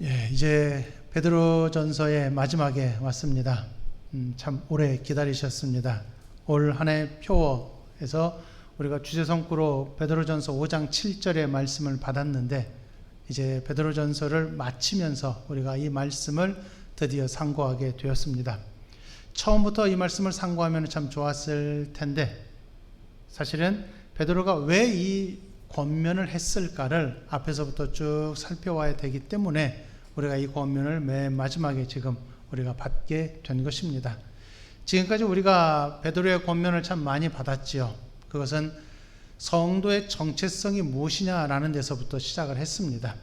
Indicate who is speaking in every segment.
Speaker 1: 이제 베드로전서의 마지막에 왔습니다. 참 오래 기다리셨습니다. 올 한 해 표어에서 우리가 주제성구로 베드로전서 5장 7절의 말씀을 받았는데, 이제 베드로전서를 마치면서 우리가 이 말씀을 드디어 상고하게 되었습니다. 처음부터 이 말씀을 상고하면 참 좋았을 텐데, 사실은 베드로가 왜 이 권면을 했을까를 앞에서부터 쭉 살펴와야 되기 때문에 우리가 이 권면을 맨 마지막에 지금 우리가 받게 된 것입니다. 지금까지 우리가 베드로의 권면을 참 많이 받았지요. 그것은 성도의 정체성이 무엇이냐라는 데서부터 시작을 했습니다.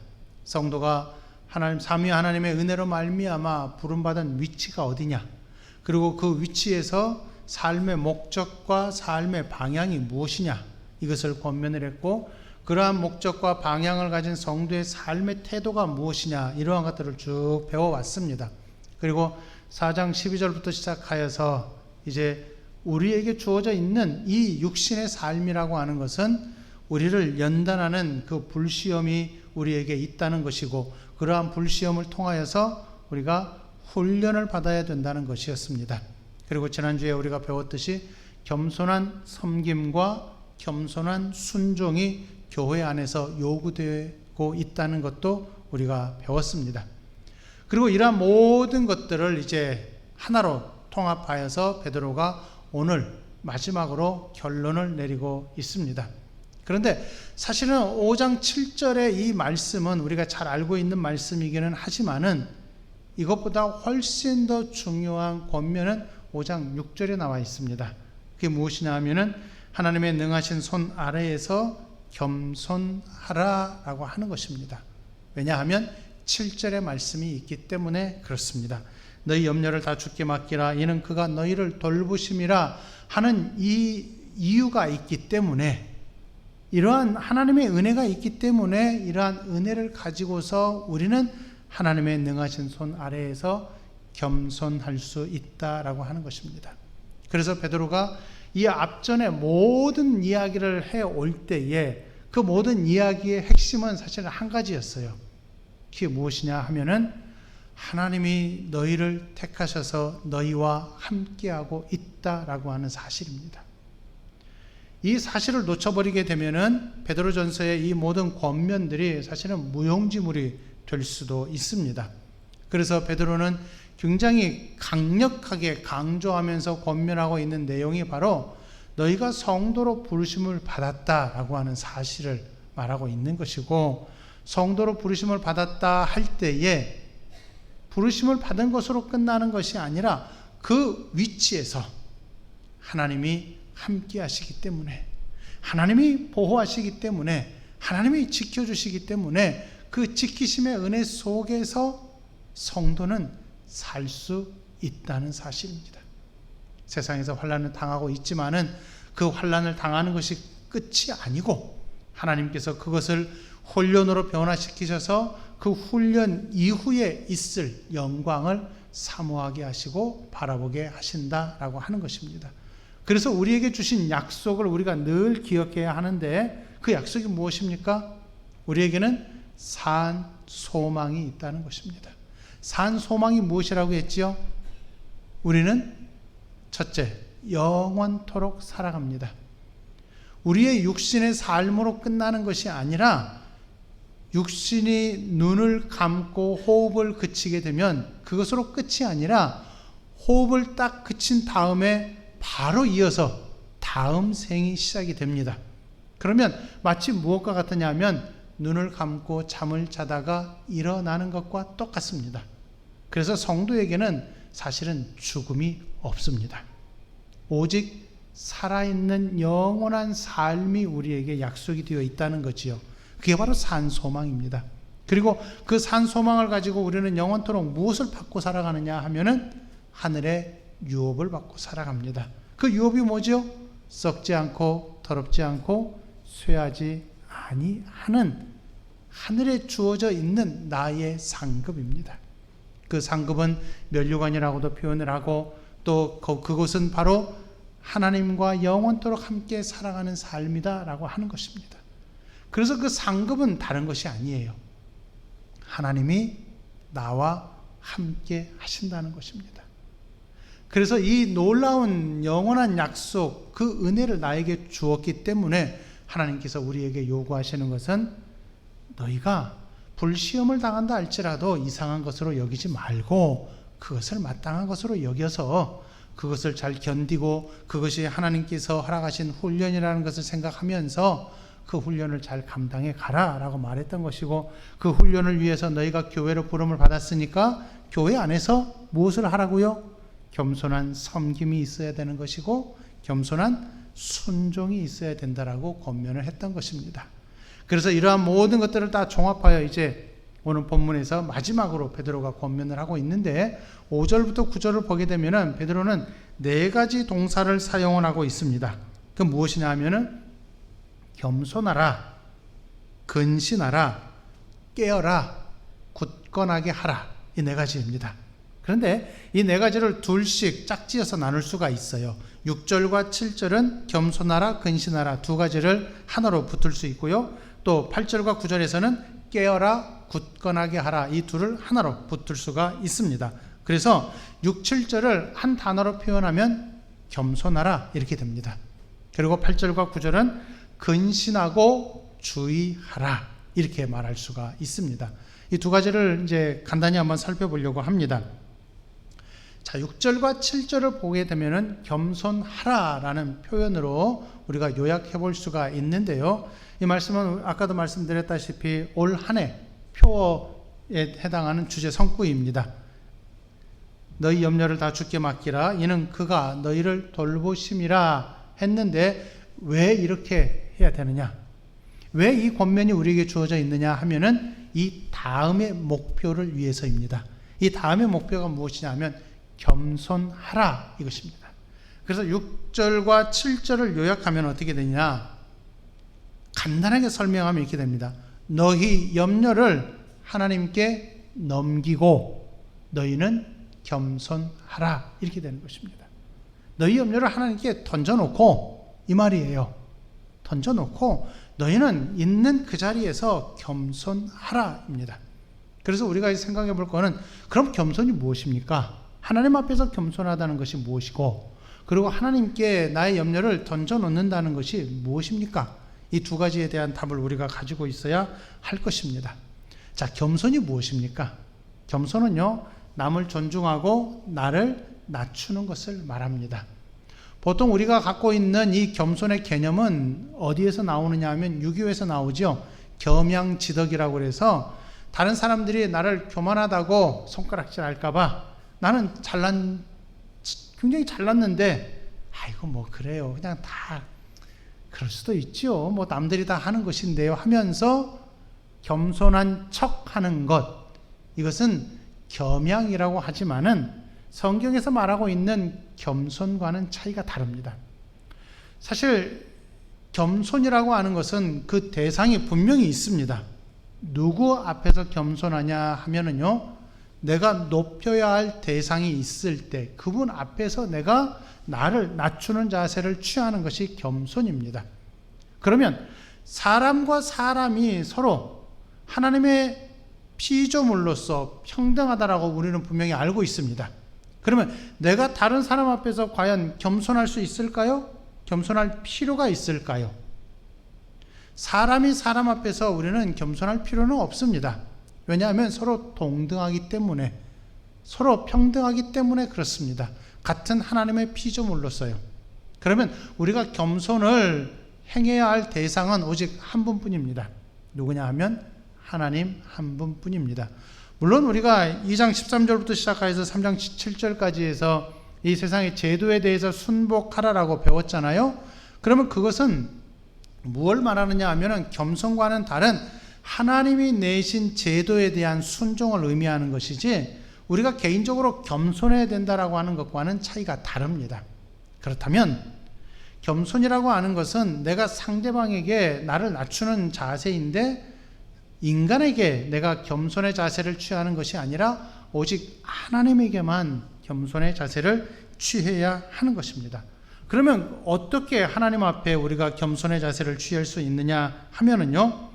Speaker 1: 성도가 하나님 삼위 하나님의 은혜로 말미암아 부름받은 위치가 어디냐, 그리고 그 위치에서 삶의 목적과 삶의 방향이 무엇이냐, 이것을 권면을 했고, 그러한 목적과 방향을 가진 성도의 삶의 태도가 무엇이냐, 이러한 것들을 쭉 배워왔습니다. 그리고 4장 12절부터 시작하여서 이제 우리에게 주어져 있는 이 육신의 삶이라고 하는 것은 우리를 연단하는 그 불시험이 우리에게 있다는 것이고, 그러한 불시험을 통하여서 우리가 훈련을 받아야 된다는 것이었습니다. 그리고 지난주에 우리가 배웠듯이 겸손한 섬김과 겸손한 순종이 교회 안에서 요구되고 있다는 것도 우리가 배웠습니다. 그리고 이러한 모든 것들을 이제 하나로 통합하여서 베드로가 오늘 마지막으로 결론을 내리고 있습니다. 그런데 사실은 5장 7절의 이 말씀은 우리가 잘 알고 있는 말씀이기는 하지만은 이것보다 훨씬 더 중요한 권면은 5장 6절에 나와 있습니다. 그게 무엇이냐 하면은 하나님의 능하신 손 아래에서 겸손하라 라고 하는 것입니다. 왜냐하면 7절의 말씀이 있기 때문에 그렇습니다. 너희 염려를 다 주께 맡기라, 이는 그가 너희를 돌보심이라 하는 이 이유가 있기 때문에, 이러한 하나님의 은혜가 있기 때문에 이러한 은혜를 가지고서 우리는 하나님의 능하신 손 아래에서 겸손할 수 있다라고 하는 것입니다. 그래서 베드로가 이 앞전에 모든 이야기를 해올 때에 그 모든 이야기의 핵심은 사실은 한 가지였어요. 그게 무엇이냐 하면은 하나님이 너희를 택하셔서 너희와 함께하고 있다라고 하는 사실입니다. 이 사실을 놓쳐버리게 되면은 베드로전서의 이 모든 권면들이 사실은 무용지물이 될 수도 있습니다. 그래서 베드로는 굉장히 강력하게 강조하면서 권면하고 있는 내용이 바로 너희가 성도로 부르심을 받았다라고 하는 사실을 말하고 있는 것이고, 성도로 부르심을 받았다 할 때에 부르심을 받은 것으로 끝나는 것이 아니라 그 위치에서 하나님이 함께 하시기 때문에, 하나님이 보호하시기 때문에, 하나님이 지켜주시기 때문에 그 지키심의 은혜 속에서 성도는 살 수 있다는 사실입니다. 세상에서 환난을 당하고 있지만은 그 환난을 당하는 것이 끝이 아니고 하나님께서 그것을 훈련으로 변화시키셔서 그 훈련 이후에 있을 영광을 사모하게 하시고 바라보게 하신다라고 하는 것입니다. 그래서 우리에게 주신 약속을 우리가 늘 기억해야 하는데, 그 약속이 무엇입니까? 우리에게는 산 소망이 있다는 것입니다. 산 소망이 무엇이라고 했지요? 우리는 첫째, 영원토록 살아갑니다. 우리의 육신의 삶으로 끝나는 것이 아니라 육신이 눈을 감고 호흡을 그치게 되면 그것으로 끝이 아니라 호흡을 딱 그친 다음에 바로 이어서 다음 생이 시작이 됩니다. 그러면 마치 무엇과 같으냐면 눈을 감고 잠을 자다가 일어나는 것과 똑같습니다. 그래서 성도에게는 사실은 죽음이 없습니다. 오직 살아있는 영원한 삶이 우리에게 약속이 되어 있다는 거지요. 그게 바로 산소망입니다. 그리고 그 산소망을 가지고 우리는 영원토록 무엇을 받고 살아가느냐 하면은 하늘의 유업을 받고 살아갑니다. 그 유업이 뭐죠? 썩지 않고 더럽지 않고 쇠하지 아니하는 하늘에 주어져 있는 나의 상급입니다. 그 상급은 면류관이라고도 표현을 하고, 또 그곳은 바로 하나님과 영원토록 함께 살아가는 삶이다라고 하는 것입니다. 그래서 그 상급은 다른 것이 아니에요. 하나님이 나와 함께 하신다는 것입니다. 그래서 이 놀라운 영원한 약속, 그 은혜를 나에게 주었기 때문에 하나님께서 우리에게 요구하시는 것은 너희가 불시험을 당한다 할지라도 이상한 것으로 여기지 말고 그것을 마땅한 것으로 여겨서 그것을 잘 견디고 그것이 하나님께서 허락하신 훈련이라는 것을 생각하면서 그 훈련을 잘 감당해 가라 라고 말했던 것이고, 그 훈련을 위해서 너희가 교회로 부름을 받았으니까 교회 안에서 무엇을 하라고요? 겸손한 섬김이 있어야 되는 것이고 겸손한 순종이 있어야 된다라고 권면을 했던 것입니다. 그래서 이러한 모든 것들을 다 종합하여 이제 오늘 본문에서 마지막으로 베드로가 권면을 하고 있는데, 5절부터 9절을 보게 되면은 베드로는 4가지 동사를 사용을 하고 있습니다. 그 무엇이냐 하면은 겸손하라, 근신하라, 깨어라, 굳건하게 하라, 이 4가지입니다. 그런데 이 4가지를 둘씩 짝지어서 나눌 수가 있어요. 6절과 7절은 겸손하라, 근신하라 2가지를 하나로 붙을 수 있고요. 또 8절과 9절에서는 깨어라, 굳건하게 하라, 이 둘을 하나로 붙을 수가 있습니다. 그래서 6, 7절을 한 단어로 표현하면 겸손하라 이렇게 됩니다. 그리고 8절과 9절은 근신하고 주의하라 이렇게 말할 수가 있습니다. 이 2가지를 이제 간단히 한번 살펴보려고 합니다. 자, 6절과 7절을 보게 되면은 겸손하라라는 표현으로 우리가 요약해 볼 수가 있는데요. 이 말씀은 아까도 말씀드렸다시피 올 한 해 표어에 해당하는 주제 성구입니다. 너희 염려를 다 주께 맡기라, 이는 그가 너희를 돌보심이라 했는데 왜 이렇게 해야 되느냐, 왜 이 권면이 우리에게 주어져 있느냐 하면은 이 다음의 목표를 위해서입니다. 이 다음의 목표가 무엇이냐 하면 겸손하라 이것입니다. 그래서 6절과 7절을 요약하면 어떻게 되냐, 간단하게 설명하면 이렇게 됩니다. 너희 염려를 하나님께 넘기고 너희는 겸손하라 이렇게 되는 것입니다. 너희 염려를 하나님께 던져놓고, 이 말이에요. 던져놓고 너희는 있는 그 자리에서 겸손하라입니다. 그래서 우리가 생각해 볼 거는, 그럼 겸손이 무엇입니까? 하나님 앞에서 겸손하다는 것이 무엇이고, 그리고 하나님께 나의 염려를 던져놓는다는 것이 무엇입니까? 이 2가지에 대한 답을 우리가 가지고 있어야 할 것입니다. 자, 겸손이 무엇입니까? 겸손은요, 남을 존중하고 나를 낮추는 것을 말합니다. 보통 우리가 갖고 있는 이 겸손의 개념은 어디에서 나오느냐 하면 유교에서 나오죠. 겸양지덕이라고 해서 다른 사람들이 나를 교만하다고 손가락질 할까봐 나는 굉장히 잘났는데 아이고 뭐 그래요, 그냥 다 그럴 수도 있죠, 뭐 남들이 다 하는 것인데요 하면서 겸손한 척 하는 것, 이것은 겸양이라고 하지만은 성경에서 말하고 있는 겸손과는 차이가 다릅니다. 사실 겸손이라고 하는 것은 그 대상이 분명히 있습니다. 누구 앞에서 겸손하냐 하면은요, 내가 높여야 할 대상이 있을 때 그분 앞에서 내가 나를 낮추는 자세를 취하는 것이 겸손입니다. 그러면 사람과 사람이 서로 하나님의 피조물로서 평등하다라고 우리는 분명히 알고 있습니다. 그러면 내가 다른 사람 앞에서 과연 겸손할 수 있을까요? 겸손할 필요가 있을까요? 사람이 사람 앞에서 우리는 겸손할 필요는 없습니다. 왜냐하면 서로 동등하기 때문에, 서로 평등하기 때문에 그렇습니다. 같은 하나님의 피조물로서요. 그러면 우리가 겸손을 행해야 할 대상은 오직 한 분뿐입니다. 누구냐 하면 하나님 한 분뿐입니다. 물론 우리가 2장 13절부터 시작해서 3장 7절까지 해서 이 세상의 제도에 대해서 순복하라라고 배웠잖아요. 그러면 그것은 무엇을 말하느냐 하면 겸손과는 다른 하나님이 내신 제도에 대한 순종을 의미하는 것이지, 우리가 개인적으로 겸손해야 된다라고 하는 것과는 차이가 다릅니다. 그렇다면 겸손이라고 하는 것은 내가 상대방에게 나를 낮추는 자세인데, 인간에게 내가 겸손의 자세를 취하는 것이 아니라 오직 하나님에게만 겸손의 자세를 취해야 하는 것입니다. 그러면 어떻게 하나님 앞에 우리가 겸손의 자세를 취할 수 있느냐 하면은요,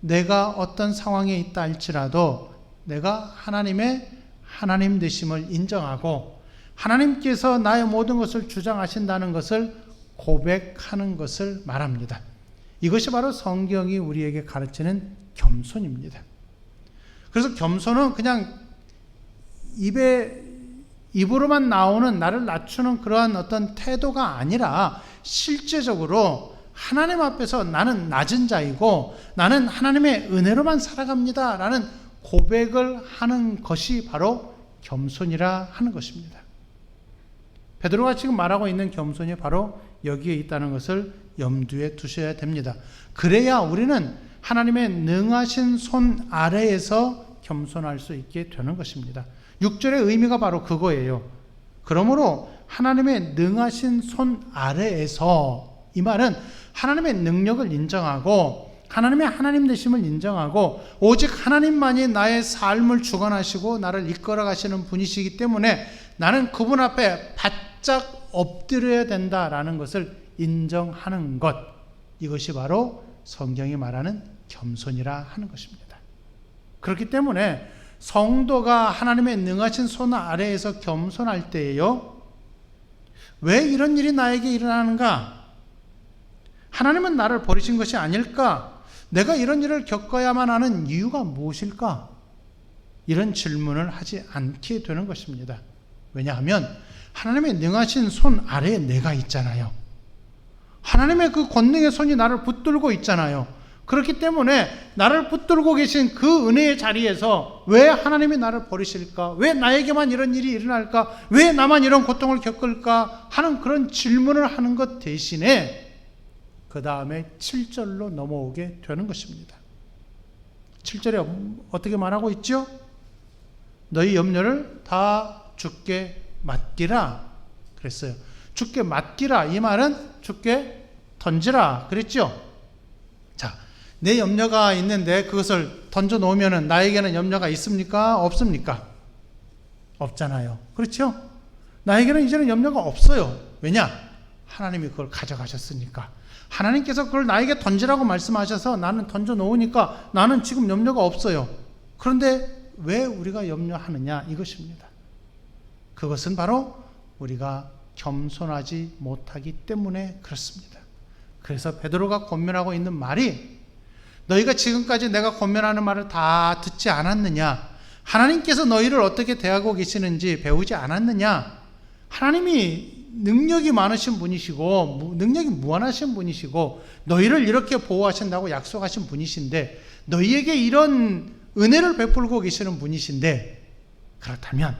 Speaker 1: 내가 어떤 상황에 있다 할지라도 내가 하나님의 하나님 되심을 인정하고 하나님께서 나의 모든 것을 주장하신다는 것을 고백하는 것을 말합니다. 이것이 바로 성경이 우리에게 가르치는 겸손입니다. 그래서 겸손은 그냥 입으로만 나오는 나를 낮추는 그러한 어떤 태도가 아니라 실제적으로 하나님 앞에서 나는 낮은 자이고 나는 하나님의 은혜로만 살아갑니다 라는 고백을 하는 것이 바로 겸손이라 하는 것입니다. 베드로가 지금 말하고 있는 겸손이 바로 여기에 있다는 것을 염두에 두셔야 됩니다. 그래야 우리는 하나님의 능하신 손 아래에서 겸손할 수 있게 되는 것입니다. 6절의 의미가 바로 그거예요. 그러므로 하나님의 능하신 손 아래에서, 이 말은 하나님의 능력을 인정하고 하나님의 하나님 되심을 인정하고 오직 하나님만이 나의 삶을 주관하시고 나를 이끌어 가시는 분이시기 때문에 나는 그분 앞에 바짝 엎드려야 된다라는 것을 인정하는 것, 이것이 바로 성경이 말하는 겸손이라 하는 것입니다. 그렇기 때문에 성도가 하나님의 능하신 손 아래에서 겸손할 때에요, 왜 이런 일이 나에게 일어나는가? 하나님은 나를 버리신 것이 아닐까? 내가 이런 일을 겪어야만 하는 이유가 무엇일까? 이런 질문을 하지 않게 되는 것입니다. 왜냐하면 하나님의 능하신 손 아래에 내가 있잖아요. 하나님의 그 권능의 손이 나를 붙들고 있잖아요. 그렇기 때문에 나를 붙들고 계신 그 은혜의 자리에서 왜 하나님이 나를 버리실까? 왜 나에게만 이런 일이 일어날까? 왜 나만 이런 고통을 겪을까? 하는 그런 질문을 하는 것 대신에 그 다음에 7절로 넘어오게 되는 것입니다. 7절에 어떻게 말하고 있죠? 너희 염려를 다 주께 맡기라 그랬어요. 주께 맡기라, 이 말은 주께 던지라 그랬죠. 자, 내 염려가 있는데 그것을 던져 놓으면 나에게는 염려가 있습니까? 없습니까? 없잖아요. 그렇죠? 나에게는 이제는 염려가 없어요. 왜냐? 하나님이 그걸 가져가셨으니까. 하나님께서 그걸 나에게 던지라고 말씀하셔서 나는 던져 놓으니까 나는 지금 염려가 없어요. 그런데 왜 우리가 염려하느냐? 이것입니다. 그것은 바로 우리가 겸손하지 못하기 때문에 그렇습니다. 그래서 베드로가 권면하고 있는 말이, 너희가 지금까지 내가 권면하는 말을 다 듣지 않았느냐? 하나님께서 너희를 어떻게 대하고 계시는지 배우지 않았느냐? 하나님이 능력이 많으신 분이시고 능력이 무한하신 분이시고 너희를 이렇게 보호하신다고 약속하신 분이신데, 너희에게 이런 은혜를 베풀고 계시는 분이신데, 그렇다면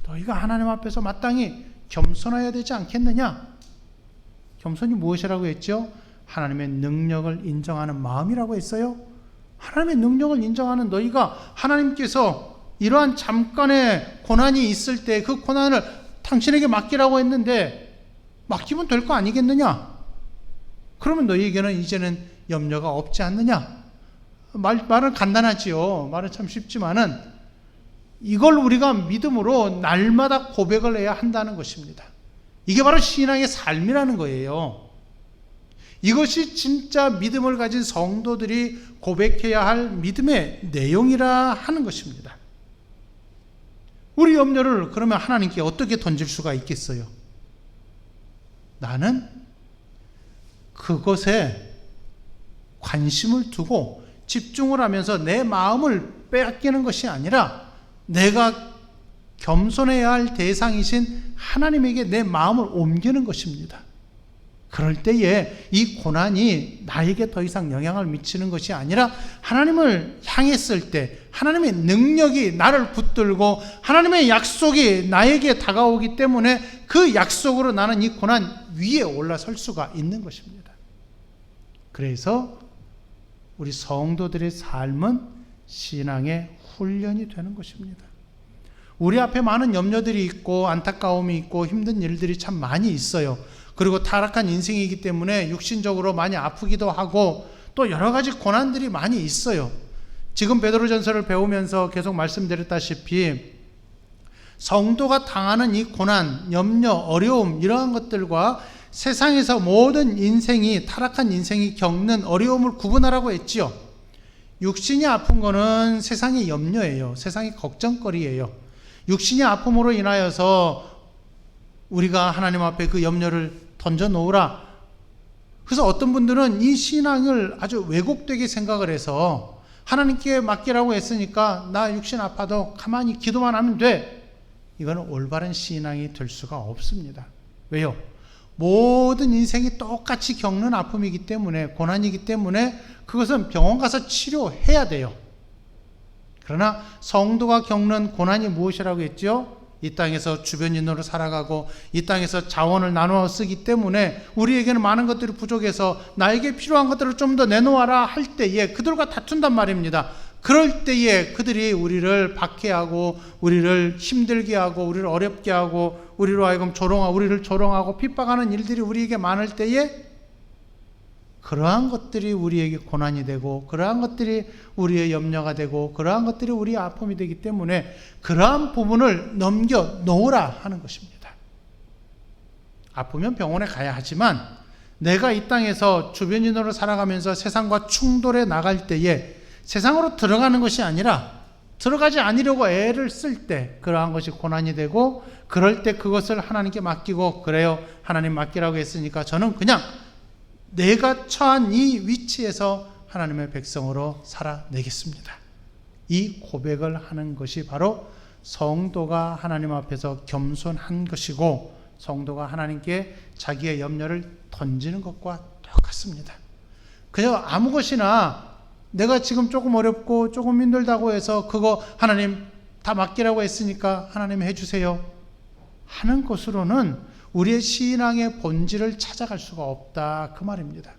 Speaker 1: 너희가 하나님 앞에서 마땅히 겸손해야 되지 않겠느냐? 겸손이 무엇이라고 했죠? 하나님의 능력을 인정하는 마음이라고 했어요. 하나님의 능력을 인정하는 너희가 하나님께서 이러한 잠깐의 고난이 있을 때 그 고난을 당신에게 맡기라고 했는데 맡기면 될 거 아니겠느냐? 그러면 너희에게는 이제는 염려가 없지 않느냐? 말은 간단하지요. 말은 참 쉽지만은 이걸 우리가 믿음으로 날마다 고백을 해야 한다는 것입니다. 이게 바로 신앙의 삶이라는 거예요. 이것이 진짜 믿음을 가진 성도들이 고백해야 할 믿음의 내용이라 하는 것입니다. 우리 염려를 그러면 하나님께 어떻게 던질 수가 있겠어요? 나는 그것에 관심을 두고 집중을 하면서 내 마음을 빼앗기는 것이 아니라 내가 겸손해야 할 대상이신 하나님에게 내 마음을 옮기는 것입니다. 그럴 때에 이 고난이 나에게 더 이상 영향을 미치는 것이 아니라 하나님을 향했을 때 하나님의 능력이 나를 붙들고 하나님의 약속이 나에게 다가오기 때문에 그 약속으로 나는 이 고난 위에 올라설 수가 있는 것입니다. 그래서 우리 성도들의 삶은 신앙의 훈련이 되는 것입니다. 우리 앞에 많은 염려들이 있고 안타까움이 있고 힘든 일들이 참 많이 있어요. 그리고 타락한 인생이기 때문에 육신적으로 많이 아프기도 하고 또 여러 가지 고난들이 많이 있어요. 지금 베드로전서를 배우면서 계속 말씀드렸다시피 성도가 당하는 이 고난, 염려, 어려움 이러한 것들과 세상에서 모든 인생이 타락한 인생이 겪는 어려움을 구분하라고 했지요. 육신이 아픈 거는 세상의 염려예요. 세상의 걱정거리예요. 육신이 아픔으로 인하여서 우리가 하나님 앞에 그 염려를 던져 놓으라. 그래서 어떤 분들은 이 신앙을 아주 왜곡되게 생각을 해서 하나님께 맡기라고 했으니까 나 육신 아파도 가만히 기도만 하면 돼. 이거는 올바른 신앙이 될 수가 없습니다. 왜요? 모든 인생이 똑같이 겪는 아픔이기 때문에, 고난이기 때문에 그것은 병원 가서 치료해야 돼요. 그러나 성도가 겪는 고난이 무엇이라고 했죠? 이 땅에서 주변인으로 살아가고 이 땅에서 자원을 나누어 쓰기 때문에 우리에게는 많은 것들이 부족해서 나에게 필요한 것들을 좀 더 내놓아라 할 때에 그들과 다툰단 말입니다. 그럴 때에 그들이 우리를 박해하고 우리를 힘들게 하고 우리를 어렵게 하고 우리로 하여금 우리를 조롱하고 핍박하는 일들이 우리에게 많을 때에 그러한 것들이 우리에게 고난이 되고 그러한 것들이 우리의 염려가 되고 그러한 것들이 우리의 아픔이 되기 때문에 그러한 부분을 넘겨 놓으라 하는 것입니다. 아프면 병원에 가야 하지만 내가 이 땅에서 주변인으로 살아가면서 세상과 충돌해 나갈 때에 세상으로 들어가는 것이 아니라 들어가지 않으려고 애를 쓸 때 그러한 것이 고난이 되고 그럴 때 그것을 하나님께 맡기고 그래요. 하나님 맡기라고 했으니까 저는 그냥 내가 처한 이 위치에서 하나님의 백성으로 살아내겠습니다. 이 고백을 하는 것이 바로 성도가 하나님 앞에서 겸손한 것이고 성도가 하나님께 자기의 염려를 던지는 것과 똑같습니다. 그냥 아무 것이나 내가 지금 조금 어렵고 조금 힘들다고 해서 그거 하나님 다 맡기라고 했으니까 하나님 해주세요 하는 것으로는 우리의 신앙의 본질을 찾아갈 수가 없다 그 말입니다.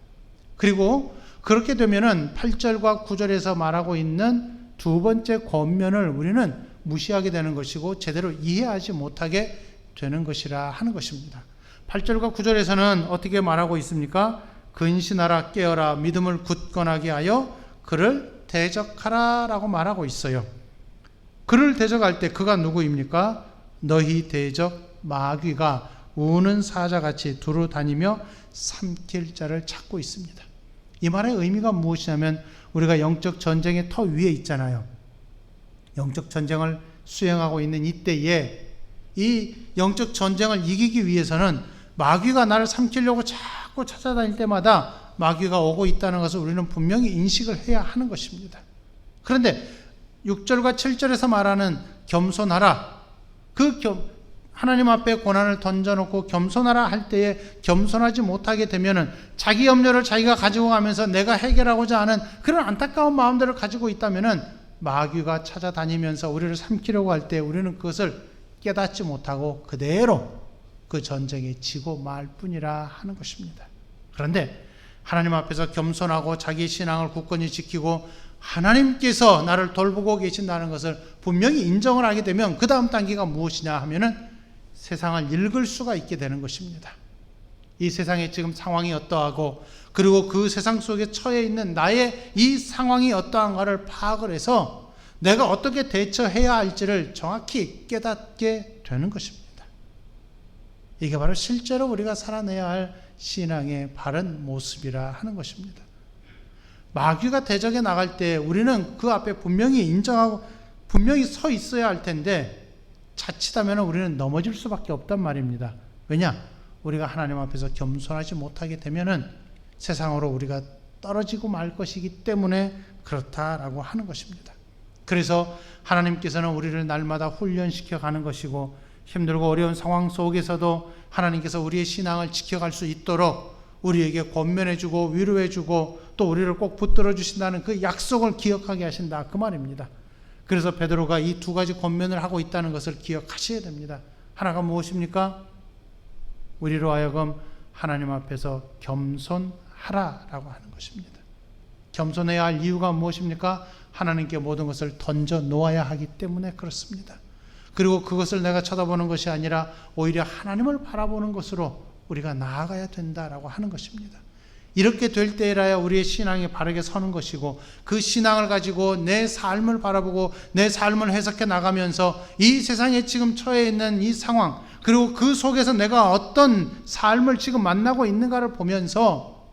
Speaker 1: 그리고 그렇게 되면은 8절과 9절에서 말하고 있는 두 번째 권면을 우리는 무시하게 되는 것이고 제대로 이해하지 못하게 되는 것이라 하는 것입니다. 8절과 9절에서는 어떻게 말하고 있습니까? 근신하라 깨어라 믿음을 굳건하게 하여 그를 대적하라 라고 말하고 있어요. 그를 대적할 때 그가 누구입니까? 너희 대적 마귀가 우는 사자같이 두루 다니며 삼킬 자를 찾고 있습니다. 이 말의 의미가 무엇이냐면 우리가 영적 전쟁의 터 위에 있잖아요. 영적 전쟁을 수행하고 있는 이때에 이 영적 전쟁을 이기기 위해서는 마귀가 나를 삼키려고 자꾸 찾아다닐 때마다 마귀가 오고 있다는 것을 우리는 분명히 인식을 해야 하는 것입니다. 그런데 6절과 7절에서 말하는 겸손하라, 하나님 앞에 고난을 던져놓고 겸손하라 할 때에 겸손하지 못하게 되면은 자기 염려를 자기가 가지고 가면서 내가 해결하고자 하는 그런 안타까운 마음들을 가지고 있다면은 마귀가 찾아다니면서 우리를 삼키려고 할 때 우리는 그것을 깨닫지 못하고 그대로 그 전쟁에 지고 말 뿐이라 하는 것입니다. 그런데 하나님 앞에서 겸손하고 자기 신앙을 굳건히 지키고 하나님께서 나를 돌보고 계신다는 것을 분명히 인정을 하게 되면 그 다음 단계가 무엇이냐 하면은 세상을 읽을 수가 있게 되는 것입니다. 이 세상의 지금 상황이 어떠하고 그리고 그 세상 속에 처해 있는 나의 이 상황이 어떠한가를 파악을 해서 내가 어떻게 대처해야 할지를 정확히 깨닫게 되는 것입니다. 이게 바로 실제로 우리가 살아내야 할 신앙의 바른 모습이라 하는 것입니다. 마귀가 대적에 나갈 때 우리는 그 앞에 분명히 인정하고 분명히 서 있어야 할 텐데 자칫하면 우리는 넘어질 수밖에 없단 말입니다. 왜냐? 우리가 하나님 앞에서 겸손하지 못하게 되면은 세상으로 우리가 떨어지고 말 것이기 때문에 그렇다라고 하는 것입니다. 그래서 하나님께서는 우리를 날마다 훈련시켜 가는 것이고 힘들고 어려운 상황 속에서도 하나님께서 우리의 신앙을 지켜갈 수 있도록 우리에게 권면해주고 위로해주고 또 우리를 꼭 붙들어 주신다는 그 약속을 기억하게 하신다 그 말입니다. 그래서 베드로가 이 두 가지 권면을 하고 있다는 것을 기억하셔야 됩니다. 하나가 무엇입니까? 우리로 하여금 하나님 앞에서 겸손하라라고 하는 것입니다. 겸손해야 할 이유가 무엇입니까? 하나님께 모든 것을 던져 놓아야 하기 때문에 그렇습니다. 그리고 그것을 내가 쳐다보는 것이 아니라 오히려 하나님을 바라보는 것으로 우리가 나아가야 된다라고 하는 것입니다. 이렇게 될 때라야 우리의 신앙이 바르게 서는 것이고 그 신앙을 가지고 내 삶을 바라보고 내 삶을 해석해 나가면서 이 세상에 지금 처해 있는 이 상황 그리고 그 속에서 내가 어떤 삶을 지금 만나고 있는가를 보면서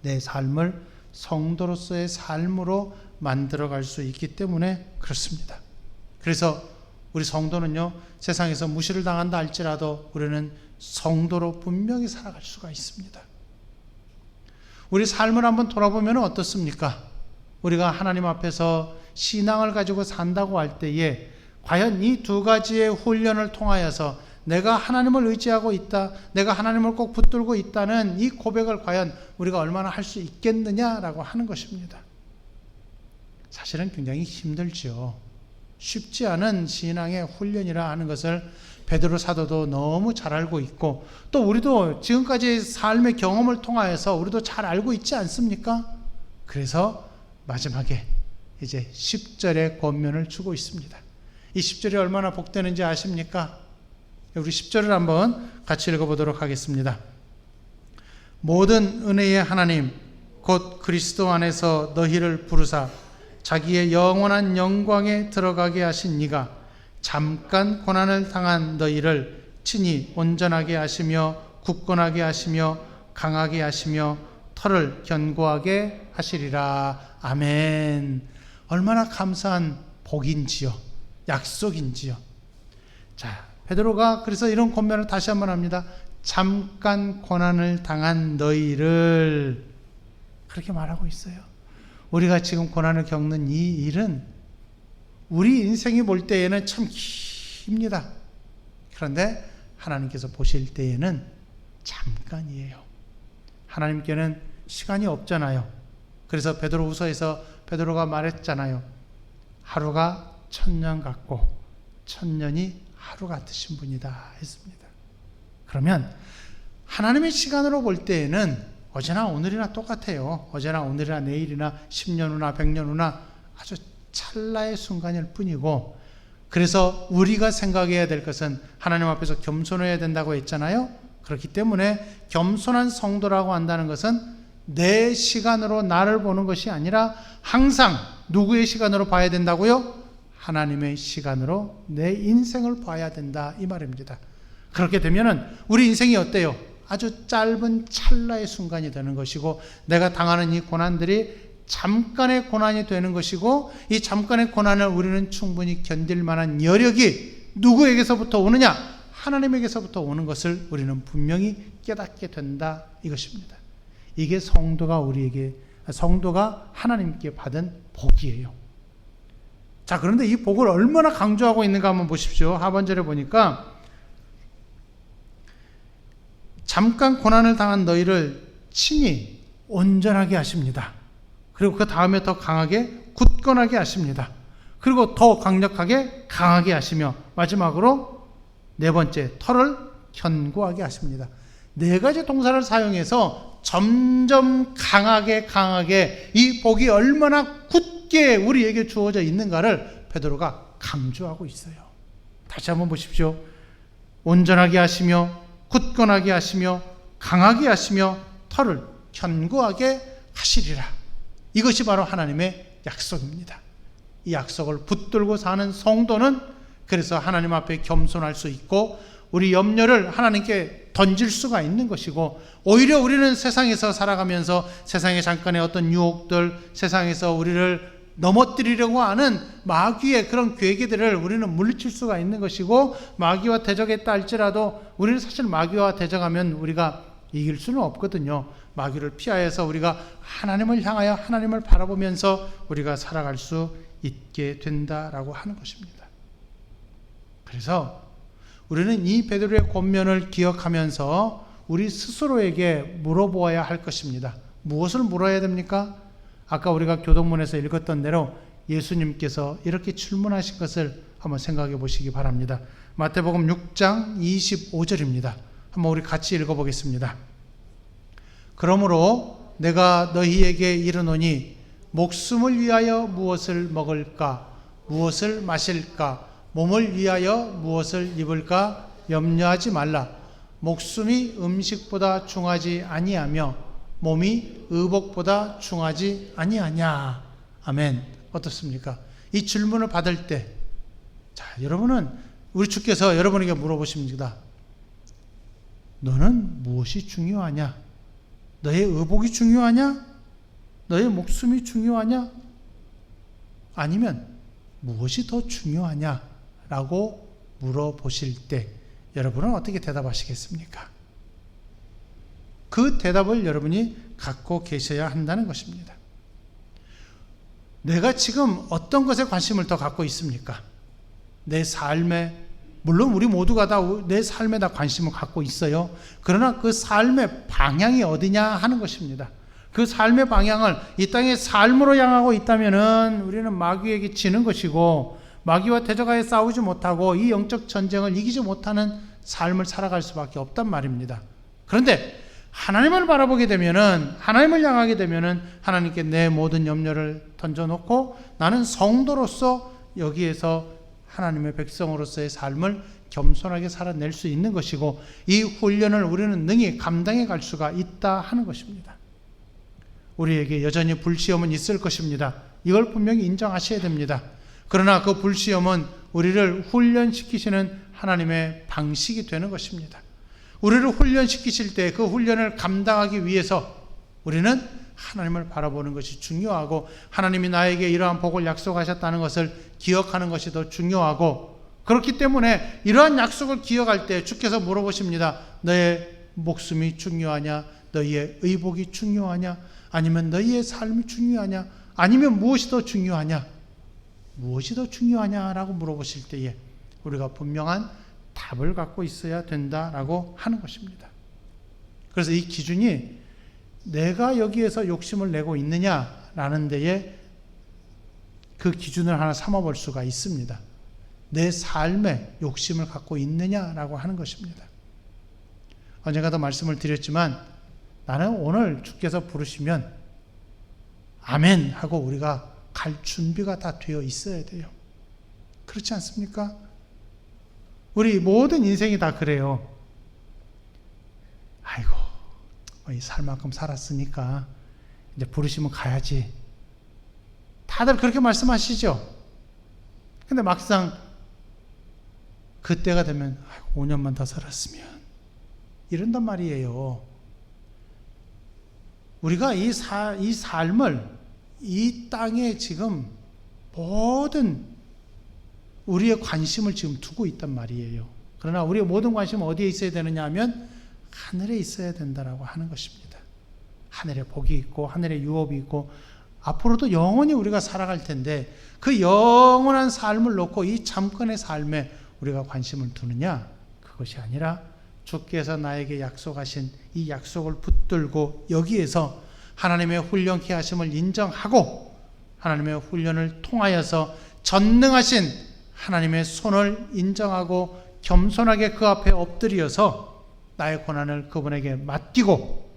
Speaker 1: 내 삶을 성도로서의 삶으로 만들어갈 수 있기 때문에 그렇습니다. 그래서 우리 성도는요, 세상에서 무시를 당한다 할지라도 우리는 성도로 분명히 살아갈 수가 있습니다. 우리 삶을 한번 돌아보면 어떻습니까? 우리가 하나님 앞에서 신앙을 가지고 산다고 할 때에 과연 이 두 가지의 훈련을 통하여서 내가 하나님을 의지하고 있다, 내가 하나님을 꼭 붙들고 있다는 이 고백을 과연 우리가 얼마나 할 수 있겠느냐라고 하는 것입니다. 사실은 굉장히 힘들죠. 쉽지 않은 신앙의 훈련이라 하는 것을 베드로 사도도 너무 잘 알고 있고, 또 우리도 지금까지 삶의 경험을 통하여서 우리도 잘 알고 있지 않습니까? 그래서 마지막에 이제 10절의 권면을 주고 있습니다. 이 10절이 얼마나 복되는지 아십니까? 우리 10절을 한번 같이 읽어보도록 하겠습니다. 모든 은혜의 하나님 곧 그리스도 안에서 너희를 부르사 자기의 영원한 영광에 들어가게 하신 이가 잠깐 고난을 당한 너희를 친히 온전하게 하시며 굳건하게 하시며 강하게 하시며 털을 견고하게 하시리라. 아멘. 얼마나 감사한 복인지요, 약속인지요. 자, 베드로가 그래서 이런 권면을 다시 한번 합니다. 잠깐 고난을 당한 너희를, 그렇게 말하고 있어요. 우리가 지금 고난을 겪는 이 일은 우리 인생이 볼 때에는 참 깁니다. 그런데 하나님께서 보실 때에는 잠깐이에요. 하나님께는 시간이 없잖아요. 그래서 베드로후서에서 베드로가 말했잖아요. 하루가 1000년 같고 1000년이 하루 같으신 분이다 했습니다. 그러면 하나님의 시간으로 볼 때에는 어제나 오늘이나 똑같아요. 어제나 오늘이나 내일이나 10년 후나 100년 후나 아주 찰나의 순간일 뿐이고, 그래서 우리가 생각해야 될 것은 하나님 앞에서 겸손해야 된다고 했잖아요. 그렇기 때문에 겸손한 성도라고 한다는 것은 내 시간으로 나를 보는 것이 아니라 항상 누구의 시간으로 봐야 된다고요? 하나님의 시간으로 내 인생을 봐야 된다, 이 말입니다. 그렇게 되면은 우리 인생이 어때요? 아주 짧은 찰나의 순간이 되는 것이고, 내가 당하는 이 고난들이 잠깐의 고난이 되는 것이고, 이 잠깐의 고난을 우리는 충분히 견딜 만한 여력이 누구에게서부터 오느냐? 하나님에게서부터 오는 것을 우리는 분명히 깨닫게 된다, 이것입니다. 이게 성도가 하나님께 받은 복이에요. 자, 그런데 이 복을 얼마나 강조하고 있는가 한번 보십시오. 하반절에 보니까 잠깐 고난을 당한 너희를 친히 온전하게 하십니다. 그리고 그 다음에 더 강하게 굳건하게 하십니다. 그리고 더 강력하게 강하게 하시며 마지막으로 네 번째, 털을 견고하게 하십니다. 네 가지 동사를 사용해서 점점 강하게 이 복이 얼마나 굳게 우리에게 주어져 있는가를 베드로가 강조하고 있어요. 다시 한번 보십시오. 온전하게 하시며 굳건하게 하시며 강하게 하시며 털을 견고하게 하시리라. 이것이 바로 하나님의 약속입니다. 이 약속을 붙들고 사는 성도는 그래서 하나님 앞에 겸손할 수 있고 우리 염려를 하나님께 던질 수가 있는 것이고, 오히려 우리는 세상에서 살아가면서 세상의 잠깐의 어떤 유혹들, 세상에서 우리를 넘어뜨리려고 하는 마귀의 그런 괴계들을 우리는 물리칠 수가 있는 것이고, 마귀와 대적했다 할지라도 우리는 사실 마귀와 대적하면 우리가 이길 수는 없거든요. 마귀를 피하여서 우리가 하나님을 향하여 하나님을 바라보면서 우리가 살아갈 수 있게 된다라고 하는 것입니다. 그래서 우리는 이 베드로의 권면을 기억하면서 우리 스스로에게 물어보아야 할 것입니다. 무엇을 물어야 됩니까? 아까 우리가 교동문에서 읽었던 대로 예수님께서 이렇게 질문하신 것을 한번 생각해 보시기 바랍니다. 마태복음 6장 25절입니다. 한번 우리 같이 읽어보겠습니다. 그러므로 내가 너희에게 이르노니 목숨을 위하여 무엇을 먹을까, 무엇을 마실까, 몸을 위하여 무엇을 입을까 염려하지 말라. 목숨이 음식보다 중하지 아니하며 몸이 의복보다 중하지 아니하냐. 아멘. 어떻습니까? 이 질문을 받을 때, 자, 여러분은 우리 주께서 여러분에게 물어보십니다. 너는 무엇이 중요하냐? 너의 의복이 중요하냐? 너의 목숨이 중요하냐? 아니면 무엇이 더 중요하냐라고 물어보실 때 여러분은 어떻게 대답하시겠습니까? 그 대답을 여러분이 갖고 계셔야 한다는 것입니다. 내가 지금 어떤 것에 관심을 더 갖고 있습니까? 내 삶에, 물론 우리 모두가 다 내 삶에 다 관심을 갖고 있어요. 그러나 그 삶의 방향이 어디냐 하는 것입니다. 그 삶의 방향을 이 땅의 삶으로 향하고 있다면은 우리는 마귀에게 지는 것이고, 마귀와 대적하여 싸우지 못하고 이 영적 전쟁을 이기지 못하는 삶을 살아갈 수밖에 없단 말입니다. 그런데 하나님을 바라보게 되면은, 하나님을 향하게 되면은 하나님께 내 모든 염려를 던져놓고 나는 성도로서 여기에서 하나님의 백성으로서의 삶을 겸손하게 살아낼 수 있는 것이고, 이 훈련을 우리는 능히 감당해 갈 수가 있다 하는 것입니다. 우리에게 여전히 불시험은 있을 것입니다. 이걸 분명히 인정하셔야 됩니다. 그러나 그 불시험은 우리를 훈련시키시는 하나님의 방식이 되는 것입니다. 우리를 훈련시키실 때 그 훈련을 감당하기 위해서 우리는 하나님을 바라보는 것이 중요하고, 하나님이 나에게 이러한 복을 약속하셨다는 것을 기억하는 것이 더 중요하고, 그렇기 때문에 이러한 약속을 기억할 때 주께서 물어보십니다. 너의 목숨이 중요하냐? 너희의 의복이 중요하냐? 아니면 너희의 삶이 중요하냐? 아니면 무엇이 더 중요하냐? 무엇이 더 중요하냐라고 물어보실 때에 우리가 분명한 답을 갖고 있어야 된다라고 하는 것입니다. 그래서 이 기준이 내가 여기에서 욕심을 내고 있느냐라는 데에 그 기준을 하나 삼아볼 수가 있습니다. 내 삶에 욕심을 갖고 있느냐라고 하는 것입니다. 언젠가도 말씀을 드렸지만 나는 오늘 주께서 부르시면 아멘 하고 우리가 갈 준비가 다 되어 있어야 돼요. 그렇지 않습니까? 우리 모든 인생이 다 그래요. 아이고, 살 만큼 살았으니까 이제 부르시면 가야지. 다들 그렇게 말씀하시죠? 근데 막상 그때가 되면 5년만 더 살았으면 이런단 말이에요. 우리가 이 삶을 이 땅에 지금 모든 우리의 관심을 지금 두고 있단 말이에요. 그러나 우리의 모든 관심은 어디에 있어야 되느냐 하면 하늘에 있어야 된다라고 하는 것입니다. 하늘에 복이 있고 하늘에 유업이 있고 앞으로도 영원히 우리가 살아갈 텐데 그 영원한 삶을 놓고 이 잠깐의 삶에 우리가 관심을 두느냐? 그것이 아니라 주께서 나에게 약속하신 이 약속을 붙들고 여기에서 하나님의 훈련케 하심을 인정하고 하나님의 훈련을 통하여서 전능하신 하나님의 손을 인정하고 겸손하게 그 앞에 엎드려서 나의 고난을 그분에게 맡기고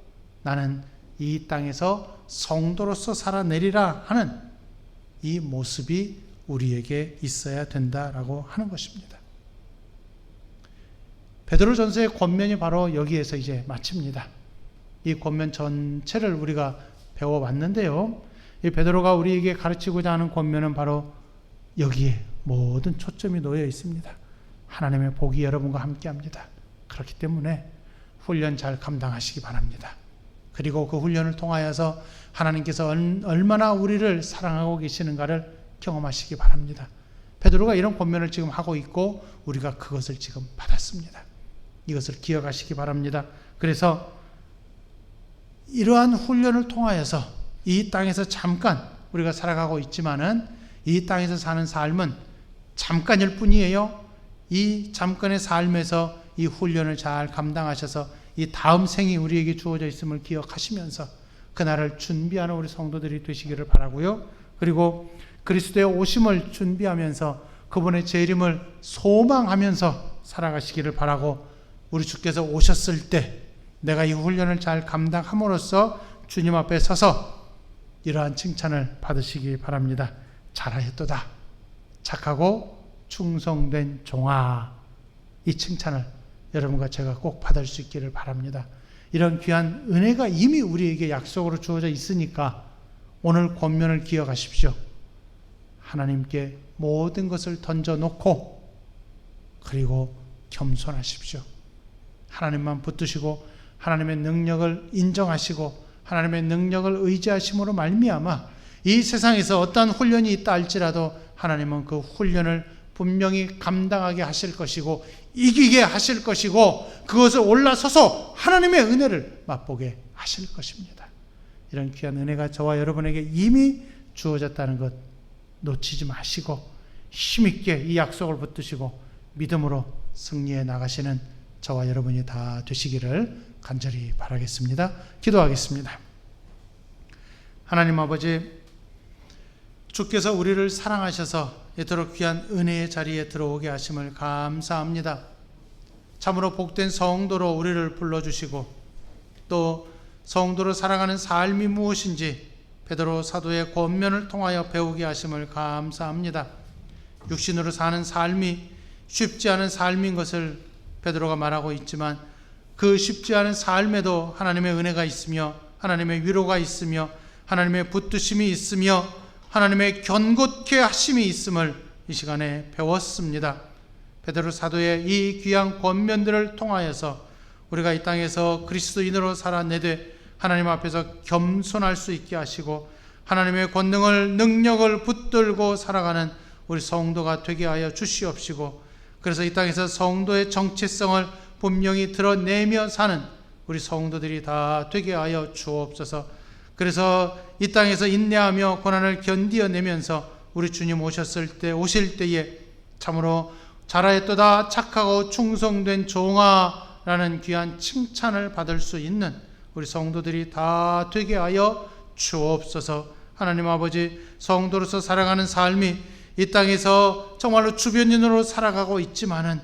Speaker 1: 나는 이 땅에서 성도로서 살아내리라 하는 이 모습이 우리에게 있어야 된다라고 하는 것입니다. 베드로전서의 권면이 바로 여기에서 이제 마칩니다. 이 권면 전체를 우리가 배워왔는데요. 이 베드로가 우리에게 가르치고자 하는 권면은 바로 여기에 모든 초점이 놓여 있습니다. 하나님의 복이 여러분과 함께합니다. 그렇기 때문에 훈련 잘 감당하시기 바랍니다. 그리고 그 훈련을 통하여서 하나님께서 얼마나 우리를 사랑하고 계시는가를 경험하시기 바랍니다. 베드로가 이런 권면을 지금 하고 있고 우리가 그것을 지금 받았습니다. 이것을 기억하시기 바랍니다. 그래서 이러한 훈련을 통하여서 이 땅에서 잠깐 우리가 살아가고 있지만은 이 땅에서 사는 삶은 잠깐일 뿐이에요. 이 잠깐의 삶에서 이 훈련을 잘 감당하셔서 이 다음 생이 우리에게 주어져 있음을 기억하시면서 그날을 준비하는 우리 성도들이 되시기를 바라고요. 그리고 그리스도의 오심을 준비하면서 그분의 재림을 소망하면서 살아가시기를 바라고 우리 주께서 오셨을 때 내가 이 훈련을 잘 감당함으로써 주님 앞에 서서 이러한 칭찬을 받으시기 바랍니다. 잘하였도다. 착하고 충성된 종아. 이 칭찬을 여러분과 제가 꼭 받을 수 있기를 바랍니다. 이런 귀한 은혜가 이미 우리에게 약속으로 주어져 있으니까 오늘 권면을 기억하십시오. 하나님께 모든 것을 던져놓고 그리고 겸손하십시오. 하나님만 붙드시고 하나님의 능력을 인정하시고 하나님의 능력을 의지하심으로 말미암아 이 세상에서 어떠한 훈련이 있다 할지라도 하나님은 그 훈련을 분명히 감당하게 하실 것이고 이기게 하실 것이고 그것을 올라서서 하나님의 은혜를 맛보게 하실 것입니다. 이런 귀한 은혜가 저와 여러분에게 이미 주어졌다는 것 놓치지 마시고 힘있게 이 약속을 붙드시고 믿음으로 승리해 나가시는 저와 여러분이 다 되시기를 간절히 바라겠습니다. 기도하겠습니다. 하나님 아버지, 주께서 우리를 사랑하셔서 이토록 귀한 은혜의 자리에 들어오게 하심을 감사합니다. 참으로 복된 성도로 우리를 불러주시고 또 성도로 살아가는 삶이 무엇인지 베드로 사도의 권면을 통하여 배우게 하심을 감사합니다. 육신으로 사는 삶이 쉽지 않은 삶인 것을 베드로가 말하고 있지만 그 쉽지 않은 삶에도 하나님의 은혜가 있으며 하나님의 위로가 있으며 하나님의 붙드심이 있으며 하나님의 견고케 하심이 있음을 이 시간에 배웠습니다. 베드로 사도의 이 귀한 권면들을 통하여서 우리가 이 땅에서 그리스도인으로 살아내되 하나님 앞에서 겸손할 수 있게 하시고 하나님의 권능을 능력을 붙들고 살아가는 우리 성도가 되게 하여 주시옵시고 그래서 이 땅에서 성도의 정체성을 분명히 드러내며 사는 우리 성도들이 다 되게 하여 주옵소서. 그래서 이 땅에서 인내하며 고난을 견디어내면서 우리 주님 오실 때에 참으로 잘하였도다 착하고 충성된 종아라는 귀한 칭찬을 받을 수 있는 우리 성도들이 다 되게 하여 주옵소서. 하나님 아버지, 성도로서 살아가는 삶이 이 땅에서 정말로 주변인으로 살아가고 있지만은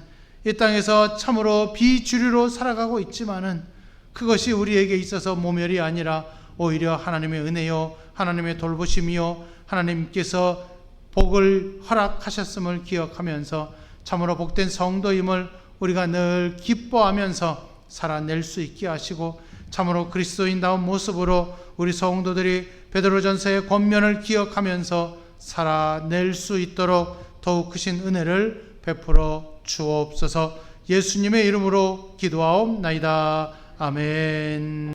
Speaker 1: 이 땅에서 참으로 비주류로 살아가고 있지만은 그것이 우리에게 있어서 모멸이 아니라 오히려 하나님의 은혜요 하나님의 돌보심이요 하나님께서 복을 허락하셨음을 기억하면서 참으로 복된 성도임을 우리가 늘 기뻐하면서 살아낼 수 있게 하시고 참으로 그리스도인다운 모습으로 우리 성도들이 베드로전서의 권면을 기억하면서 살아낼 수 있도록 더욱 크신 은혜를 베풀어 주옵소서. 예수님의 이름으로 기도하옵나이다. 아멘.